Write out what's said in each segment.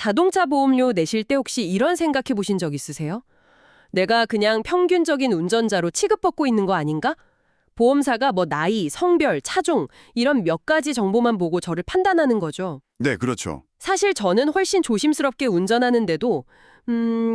자동차 보험료 내실 때 혹시 이런 생각해 보신 적 있으세요? 내가 그냥 평균적인 운전자로 취급받고 있는 거 아닌가? 보험사가 뭐 나이, 성별, 차종 이런 몇 가지 정보만 보고 저를 판단하는 거죠. 네, 그렇죠. 사실 저는 훨씬 조심스럽게 운전하는데도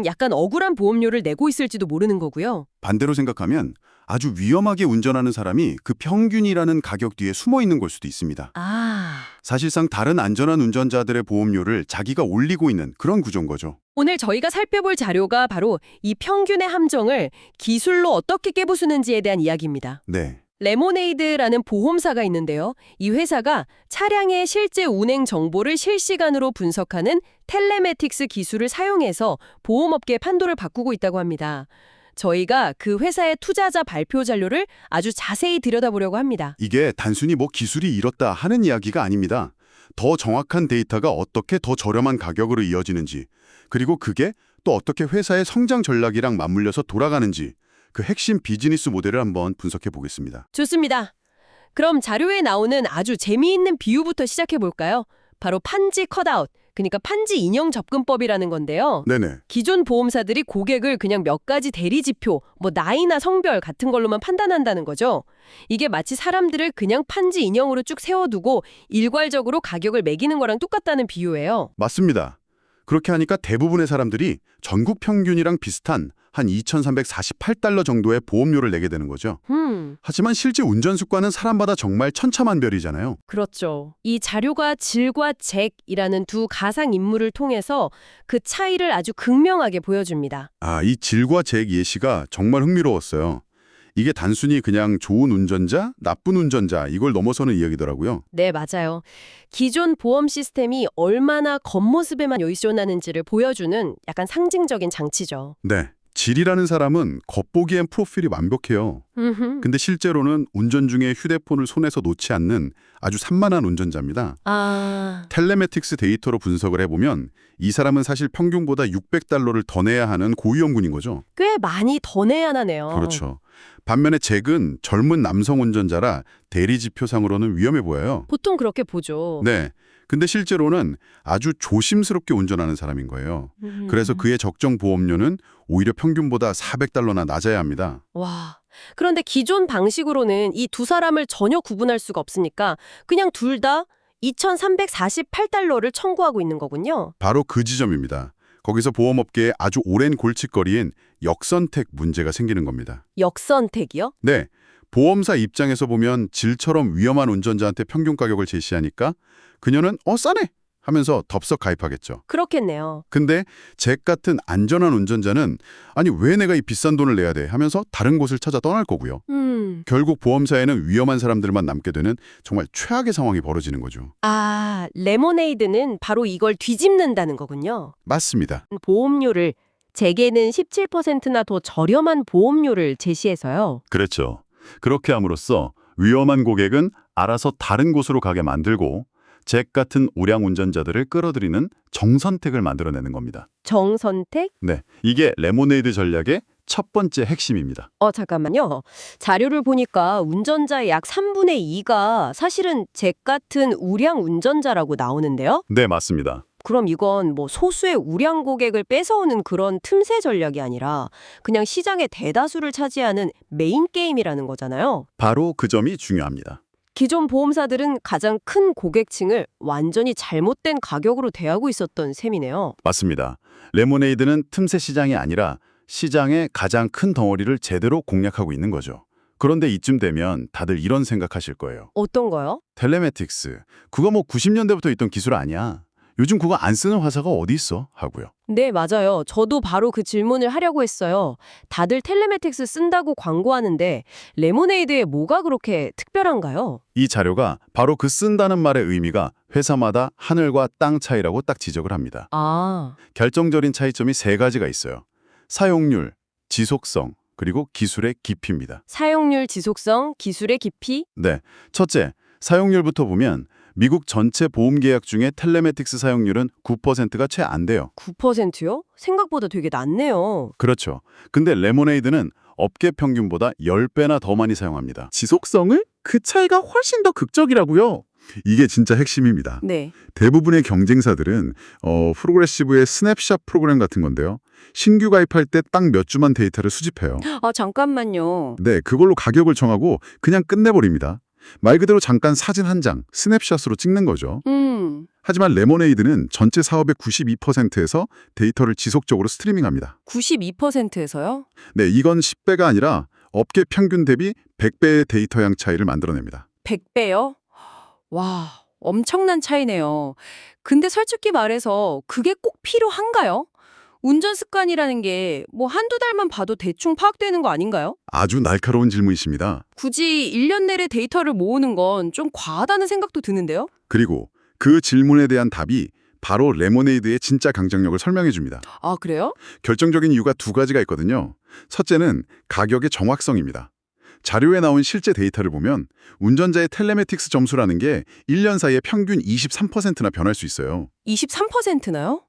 약간 억울한 보험료를 내고 있을지도 모르는 거고요. 반대로 생각하면 아주 위험하게 운전하는 사람이 그 평균이라는 가격 뒤에 숨어 있는 걸 수도 있습니다. 아, 사실상 다른 안전한 운전자들의 보험료를 자기가 올리고 있는 그런 구조인 거죠. 오늘 저희가 살펴볼 자료가 바로 이 평균의 함정을 기술로 어떻게 깨부수는지에 대한 이야기입니다. 네. 레모네이드라는 보험사가 있는데요. 이 회사가 차량의 실제 운행 정보를 실시간으로 분석하는 텔레매틱스 기술을 사용해서 보험업계의 판도를 바꾸고 있다고 합니다. 저희가 그 회사의 투자자 발표 자료를 아주 자세히 들여다보려고 합니다. 이게 단순히 뭐 기술이 이렇다 하는 이야기가 아닙니다. 더 정확한 데이터가 어떻게 더 저렴한 가격으로 이어지는지, 그리고 그게 또 어떻게 회사의 성장 전략이랑 맞물려서 돌아가는지 그 핵심 비즈니스 모델을 한번 분석해 보겠습니다. 좋습니다. 그럼 자료에 나오는 아주 재미있는 비유부터 시작해 볼까요? 바로 판지 컷아웃, 그러니까 판지 인형 접근법이라는 건데요. 네네. 기존 보험사들이 고객을 그냥 몇 가지 대리 지표, 뭐 나이나 성별 같은 걸로만 판단한다는 거죠. 이게 마치 사람들을 그냥 판지 인형으로 쭉 세워두고 일괄적으로 가격을 매기는 거랑 똑같다는 비유예요. 맞습니다. 그렇게 하니까 대부분의 사람들이 전국 평균이랑 비슷한 한 2,348달러 정도의 보험료를 내게 되는 거죠. 하지만 실제 운전 습관은 사람마다 정말 천차만별이잖아요. 그렇죠. 이 자료가 질과 잭이라는 두 가상 인물을 통해서 그 차이를 아주 극명하게 보여줍니다. 이 질과 잭 예시가 정말 흥미로웠어요. 이게 단순히 그냥 좋은 운전자, 나쁜 운전자 이걸 넘어서는 이야기더라고요. 네, 맞아요. 기존 보험 시스템이 얼마나 겉모습에만 의존하는지를 보여주는 약간 상징적인 장치죠. 네. 질이라는 사람은 겉보기엔 프로필이 완벽해요. 근데 실제로는 운전 중에 휴대폰을 손에서 놓지 않는 아주 산만한 운전자입니다. 텔레매틱스 데이터로 분석을 해보면 이 사람은 사실 평균보다 600달러를 더 내야 하는 고위험군인 거죠. 꽤 많이 더 내야 하네요. 그렇죠. 반면에 잭은 젊은 남성 운전자라 대리 지표상으로는 위험해 보여요. 보통 그렇게 보죠. 네. 근데 실제로는 아주 조심스럽게 운전하는 사람인 거예요. 그래서 그의 적정 보험료는 오히려 평균보다 400달러나 낮아야 합니다. 와, 그런데 기존 방식으로는 이 두 사람을 전혀 구분할 수가 없으니까 그냥 둘 다 2,348달러를 청구하고 있는 거군요. 바로 그 지점입니다. 거기서 보험업계에 아주 오랜 골칫거리인 역선택 문제가 생기는 겁니다. 역선택이요? 네. 보험사 입장에서 보면 질처럼 위험한 운전자한테 평균 가격을 제시하니까 그녀는 싸네 하면서 덥석 가입하겠죠. 그렇겠네요. 근데 잭 같은 안전한 운전자는 아니 왜 내가 이 비싼 돈을 내야 돼 하면서 다른 곳을 찾아 떠날 거고요. 결국 보험사에는 위험한 사람들만 남게 되는 정말 최악의 상황이 벌어지는 거죠. 레모네이드는 바로 이걸 뒤집는다는 거군요. 맞습니다. 보험료를 제게는 17%나 더 저렴한 보험료를 제시해서요. 그렇죠. 그렇게 함으로써 위험한 고객은 알아서 다른 곳으로 가게 만들고 잭 같은 우량 운전자들을 끌어들이는 정선택을 만들어내는 겁니다. 정선택? 네, 이게 레모네이드 전략의 첫 번째 핵심입니다. 잠깐만요. 자료를 보니까 운전자의 약 3분의 2가 사실은 잭 같은 우량 운전자라고 나오는데요. 네, 맞습니다. 그럼 이건 뭐 소수의 우량 고객을 뺏어오는 그런 틈새 전략이 아니라 그냥 시장의 대다수를 차지하는 메인 게임이라는 거잖아요. 바로 그 점이 중요합니다. 기존 보험사들은 가장 큰 고객층을 완전히 잘못된 가격으로 대하고 있었던 셈이네요. 맞습니다. 레모네이드는 틈새 시장이 아니라 시장의 가장 큰 덩어리를 제대로 공략하고 있는 거죠. 그런데 이쯤 되면 다들 이런 생각하실 거예요. 어떤 거요? 텔레매틱스, 그거 뭐 90년대부터 있던 기술 아니야? 요즘 그거 안 쓰는 화사가 어디 있어? 하고요. 네, 맞아요. 저도 바로 그 질문을 하려고 했어요. 다들 텔레매틱스 쓴다고 광고하는데 레모네이드에 뭐가 그렇게 특별한가요? 이 자료가 바로 그 쓴다는 말의 의미가 회사마다 하늘과 땅 차이라고 딱 지적을 합니다. 결정적인 차이점이 세 가지가 있어요. 사용률, 지속성, 그리고 기술의 깊이입니다. 사용률, 지속성, 기술의 깊이? 네, 첫째, 사용률부터 보면 미국 전체 보험 계약 중에 텔레매틱스 사용률은 9%가 채 안 돼요. 9%요? 생각보다 되게 낮네요. 그렇죠. 근데 레모네이드는 업계 평균보다 10배나 더 많이 사용합니다. 지속성을? 그 차이가 훨씬 더 극적이라고요. 이게 진짜 핵심입니다. 네. 대부분의 경쟁사들은 프로그레시브의 스냅샷 프로그램 같은 건데요. 신규 가입할 때 딱 몇 주만 데이터를 수집해요. 아, 잠깐만요. 네, 그걸로 가격을 정하고 그냥 끝내버립니다. 말 그대로 잠깐 사진 한 장, 스냅샷으로 찍는 거죠. 하지만 레모네이드는 전체 사업의 92%에서 데이터를 지속적으로 스트리밍합니다. 92%에서요? 네, 이건 10배가 아니라 업계 평균 대비 100배의 데이터량 차이를 만들어냅니다. 100배요? 와, 엄청난 차이네요. 근데 솔직히 말해서 그게 꼭 필요한가요? 운전 습관이라는 게 뭐 한두 달만 봐도 대충 파악되는 거 아닌가요? 아주 날카로운 질문이십니다. 굳이 1년 내내 데이터를 모으는 건 좀 과하다는 생각도 드는데요? 그리고 그 질문에 대한 답이 바로 레모네이드의 진짜 강점력을 설명해 줍니다. 아, 그래요? 결정적인 이유가 두 가지가 있거든요. 첫째는 가격의 정확성입니다. 자료에 나온 실제 데이터를 보면 운전자의 텔레메틱스 점수라는 게 1년 사이에 평균 23%나 변할 수 있어요. 23%나요?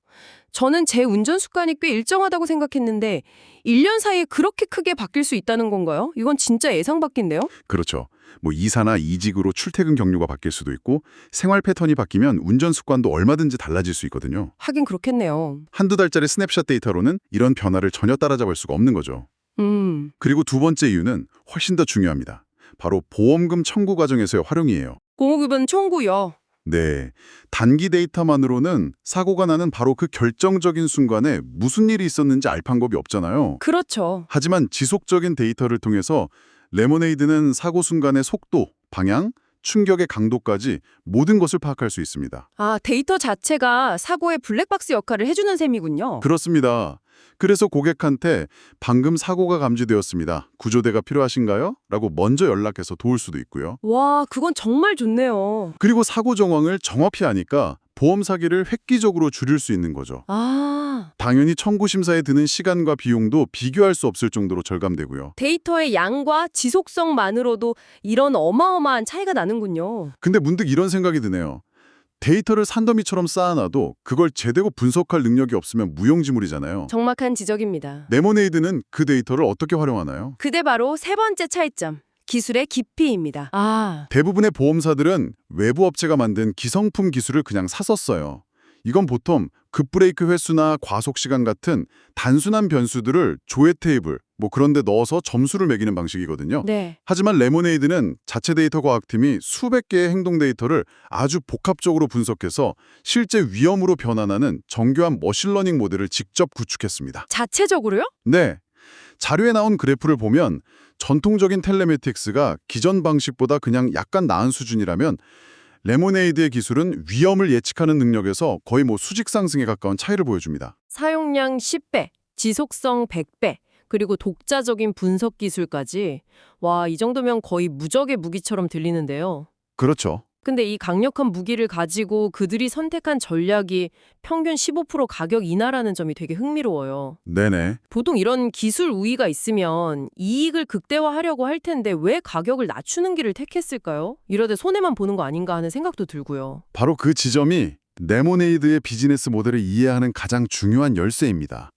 저는 제 운전 습관이 꽤 일정하다고 생각했는데 1년 사이에 그렇게 크게 바뀔 수 있다는 건가요? 이건 진짜 예상 밖인데요? 그렇죠. 뭐 이사나 이직으로 출퇴근 경로가 바뀔 수도 있고 생활 패턴이 바뀌면 운전 습관도 얼마든지 달라질 수 있거든요. 하긴 그렇겠네요. 한두 달짜리 스냅샷 데이터로는 이런 변화를 전혀 따라잡을 수가 없는 거죠. 그리고 두 번째 이유는 훨씬 더 중요합니다. 바로 보험금 청구 과정에서의 활용이에요. 공허급은 청구요. 네, 단기 데이터만으로는 사고가 나는 바로 그 결정적인 순간에 무슨 일이 있었는지 알 방법이 없잖아요. 그렇죠. 하지만 지속적인 데이터를 통해서 레모네이드는 사고 순간의 속도, 방향, 충격의 강도까지 모든 것을 파악할 수 있습니다. 아, 데이터 자체가 사고의 블랙박스 역할을 해주는 셈이군요. 그렇습니다. 그래서 고객한테 방금 사고가 감지되었습니다. 구조대가 필요하신가요? 라고 먼저 연락해서 도울 수도 있고요. 와, 그건 정말 좋네요. 그리고 사고 정황을 정확히 아니까 보험 사기를 획기적으로 줄일 수 있는 거죠. 아, 당연히 청구 심사에 드는 시간과 비용도 비교할 수 없을 정도로 절감되고요. 데이터의 양과 지속성만으로도 이런 어마어마한 차이가 나는군요. 근데 문득 이런 생각이 드네요. 데이터를 산더미처럼 쌓아놔도 그걸 제대로 분석할 능력이 없으면 무용지물이잖아요. 정확한 지적입니다. 레모네이드는 그 데이터를 어떻게 활용하나요? 그게 바로 세 번째 차이점, 기술의 깊이입니다. 아, 대부분의 보험사들은 외부 업체가 만든 기성품 기술을 그냥 샀었어요. 이건 보통 급브레이크 횟수나 과속 시간 같은 단순한 변수들을 조회 테이블, 뭐 그런 데 넣어서 점수를 매기는 방식이거든요. 네. 하지만 레모네이드는 자체 데이터 과학팀이 수백 개의 행동 데이터를 아주 복합적으로 분석해서 실제 위험으로 변환하는 정교한 머신러닝 모델을 직접 구축했습니다. 자체적으로요? 네. 자료에 나온 그래프를 보면 전통적인 텔레메틱스가 기존 방식보다 그냥 약간 나은 수준이라면 레모네이드의 기술은 위험을 예측하는 능력에서 거의 수직 상승에 가까운 차이를 보여줍니다. 사용량 10배, 지속성 100배, 그리고 독자적인 분석 기술까지. 와, 이 정도면 거의 무적의 무기처럼 들리는데요. 그렇죠. 근데 이 강력한 무기를 가지고 그들이 선택한 전략이 평균 15% 가격 인하라는 점이 되게 흥미로워요. 네네. 보통 이런 기술 우위가 있으면 이익을 극대화하려고 할 텐데 왜 가격을 낮추는 길을 택했을까요? 이러다 손해만 보는 거 아닌가 하는 생각도 들고요. 바로 그 지점이 레모네이드의 비즈니스 모델을 이해하는 가장 중요한 열쇠입니다.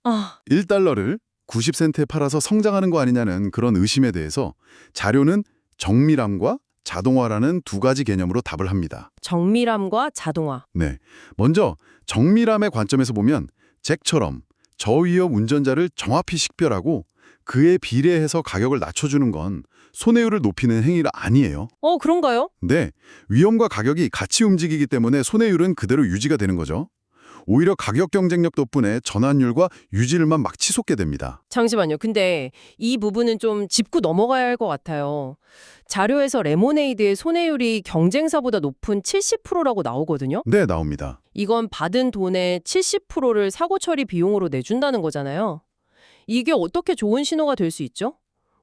1달러를 90센트에 팔아서 성장하는 거 아니냐는 그런 의심에 대해서 자료는 정밀함과 자동화라는 두 가지 개념으로 답을 합니다. 정밀함과 자동화. 네, 먼저 정밀함의 관점에서 보면 잭처럼 저위험 운전자를 정확히 식별하고 그에 비례해서 가격을 낮춰주는 건 손해율을 높이는 행위가 아니에요. 그런가요? 네, 위험과 가격이 같이 움직이기 때문에 손해율은 그대로 유지가 되는 거죠. 오히려 가격 경쟁력 덕분에 전환율과 유지율만 막 치솟게 됩니다. 잠시만요. 근데 이 부분은 좀 짚고 넘어가야 할 것 같아요. 자료에서 레모네이드의 손해율이 경쟁사보다 높은 70%라고 나오거든요. 네, 나옵니다. 이건 받은 돈의 70%를 사고 처리 비용으로 내준다는 거잖아요. 이게 어떻게 좋은 신호가 될 수 있죠?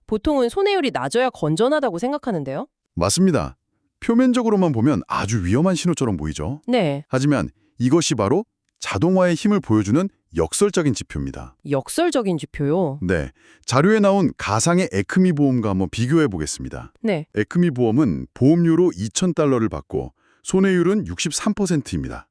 보통은 손해율이 낮아야 건전하다고 생각하는데요. 맞습니다. 표면적으로만 보면 아주 위험한 신호처럼 보이죠. 네. 하지만 이것이 바로 자동화의 힘을 보여주는 역설적인 지표입니다. 역설적인 지표요? 네, 자료에 나온 가상의 에크미 보험과 한번 비교해 보겠습니다. 네. 에크미 보험은 보험료로 2,000달러를 받고 손해율은 63%입니다.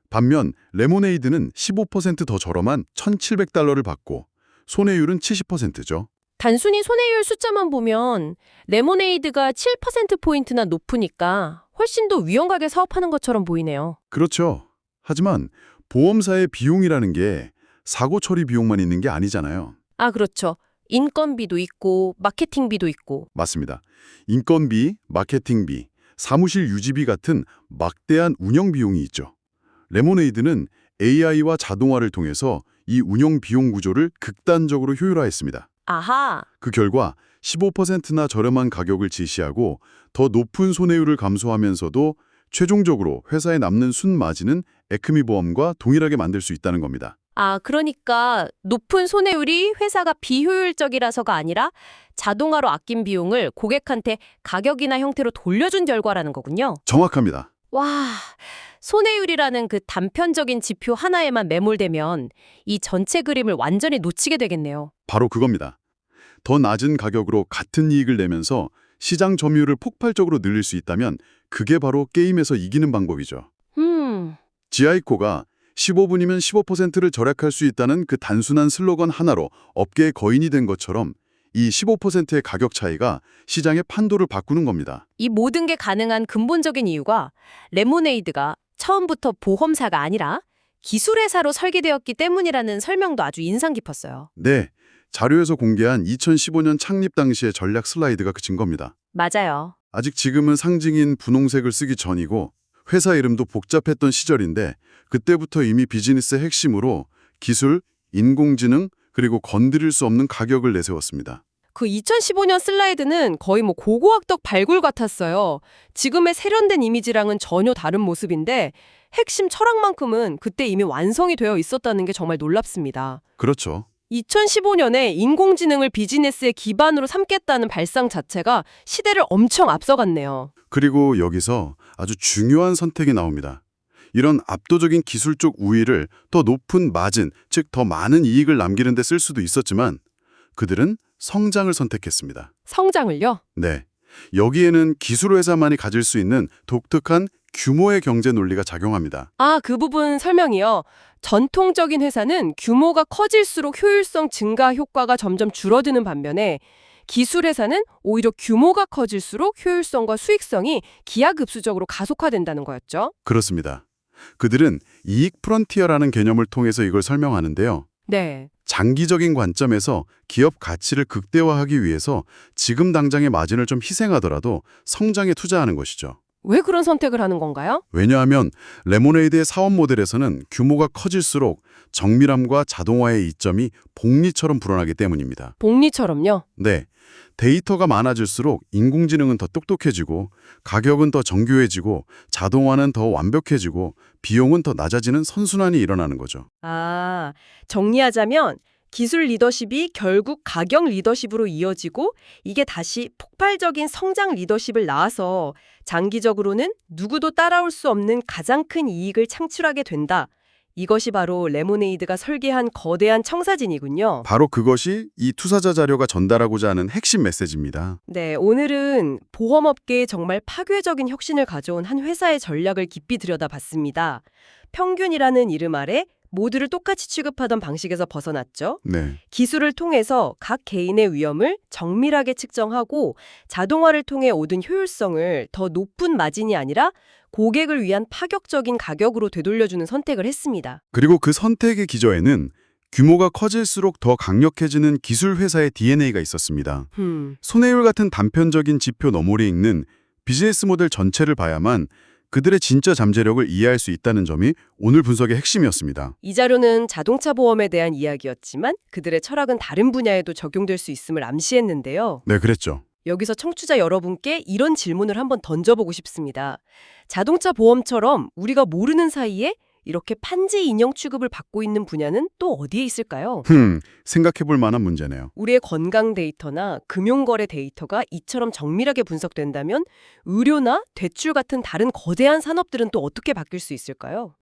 반면 레모네이드는 15% 더 저렴한 1,700달러를 받고 손해율은 70%죠. 단순히 손해율 숫자만 보면 레모네이드가 7%포인트나 높으니까 훨씬 더 위험하게 사업하는 것처럼 보이네요. 그렇죠. 하지만 보험사의 비용이라는 게 사고 처리 비용만 있는 게 아니잖아요. 아, 그렇죠. 인건비도 있고 마케팅비도 있고. 맞습니다. 인건비, 마케팅비, 사무실 유지비 같은 막대한 운영 비용이 있죠. 레모네이드는 AI와 자동화를 통해서 이 운영 비용 구조를 극단적으로 효율화했습니다. 아하. 그 결과 15%나 저렴한 가격을 지시하고 더 높은 손해율을 감소하면서도 최종적으로 회사에 남는 순마진은 에크미 보험과 동일하게 만들 수 있다는 겁니다. 아, 그러니까 높은 손해율이 회사가 비효율적이라서가 아니라 자동화로 아낀 비용을 고객한테 가격이나 형태로 돌려준 결과라는 거군요. 정확합니다. 와, 손해율이라는 그 단편적인 지표 하나에만 매몰되면 이 전체 그림을 완전히 놓치게 되겠네요. 바로 그겁니다. 더 낮은 가격으로 같은 이익을 내면서 시장 점유율을 폭발적으로 늘릴 수 있다면 그게 바로 게임에서 이기는 방법이죠. 지아이코가 15분이면 15%를 절약할 수 있다는 그 단순한 슬로건 하나로 업계의 거인이 된 것처럼 이 15%의 가격 차이가 시장의 판도를 바꾸는 겁니다. 이 모든 게 가능한 근본적인 이유가 레모네이드가 처음부터 보험사가 아니라 기술회사로 설계되었기 때문이라는 설명도 아주 인상 깊었어요. 네, 자료에서 공개한 2015년 창립 당시의 전략 슬라이드가 그 증거입니다. 맞아요. 아직 지금은 상징인 분홍색을 쓰기 전이고 회사 이름도 복잡했던 시절인데 그때부터 이미 비즈니스의 핵심으로 기술, 인공지능, 그리고 건드릴 수 없는 가격을 내세웠습니다. 그 2015년 슬라이드는 거의 고고학적 발굴 같았어요. 지금의 세련된 이미지랑은 전혀 다른 모습인데 핵심 철학만큼은 그때 이미 완성이 되어 있었다는 게 정말 놀랍습니다. 그렇죠. 2015년에 인공지능을 비즈니스의 기반으로 삼겠다는 발상 자체가 시대를 엄청 앞서갔네요. 그리고 여기서 아주 중요한 선택이 나옵니다. 이런 압도적인 기술적 우위를 더 높은 마진, 즉 더 많은 이익을 남기는 데 쓸 수도 있었지만 그들은 성장을 선택했습니다. 성장을요? 네. 여기에는 기술 회사만이 가질 수 있는 독특한 규모의 경제 논리가 작용합니다. 아, 그 부분 설명이요. 전통적인 회사는 규모가 커질수록 효율성 증가 효과가 점점 줄어드는 반면에 기술 회사는 오히려 규모가 커질수록 효율성과 수익성이 기하급수적으로 가속화된다는 거였죠. 그렇습니다. 그들은 이익 프론티어라는 개념을 통해서 이걸 설명하는데요. 네. 장기적인 관점에서 기업 가치를 극대화하기 위해서 지금 당장의 마진을 좀 희생하더라도 성장에 투자하는 것이죠. 왜 그런 선택을 하는 건가요? 왜냐하면 레모네이드의 사업 모델에서는 규모가 커질수록 정밀함과 자동화의 이점이 복리처럼 불어나기 때문입니다. 복리처럼요? 네. 데이터가 많아질수록 인공지능은 더 똑똑해지고 가격은 더 정교해지고 자동화는 더 완벽해지고 비용은 더 낮아지는 선순환이 일어나는 거죠. 아, 정리하자면 기술 리더십이 결국 가격 리더십으로 이어지고 이게 다시 폭발적인 성장 리더십을 낳아서 장기적으로는 누구도 따라올 수 없는 가장 큰 이익을 창출하게 된다. 이것이 바로 레모네이드가 설계한 거대한 청사진이군요. 바로 그것이 이 투자자 자료가 전달하고자 하는 핵심 메시지입니다. 네, 오늘은 보험업계에 정말 파괴적인 혁신을 가져온 한 회사의 전략을 깊이 들여다봤습니다. 평균이라는 이름 아래 모두를 똑같이 취급하던 방식에서 벗어났죠. 네. 기술을 통해서 각 개인의 위험을 정밀하게 측정하고 자동화를 통해 얻은 효율성을 더 높은 마진이 아니라 고객을 위한 파격적인 가격으로 되돌려주는 선택을 했습니다. 그리고 그 선택의 기저에는 규모가 커질수록 더 강력해지는 기술 회사의 DNA가 있었습니다. 손해율 같은 단편적인 지표 너머리 있는 비즈니스 모델 전체를 봐야만 그들의 진짜 잠재력을 이해할 수 있다는 점이 오늘 분석의 핵심이었습니다. 이 자료는 자동차 보험에 대한 이야기였지만 그들의 철학은 다른 분야에도 적용될 수 있음을 암시했는데요. 네, 그랬죠. 여기서 청취자 여러분께 이런 질문을 한번 던져보고 싶습니다. 자동차 보험처럼 우리가 모르는 사이에 이렇게 판지 인형 취급을 받고 있는 분야는 또 어디에 있을까요? 생각해볼 만한 문제네요. 우리의 건강 데이터나 금융거래 데이터가 이처럼 정밀하게 분석된다면 의료나 대출 같은 다른 거대한 산업들은 또 어떻게 바뀔 수 있을까요?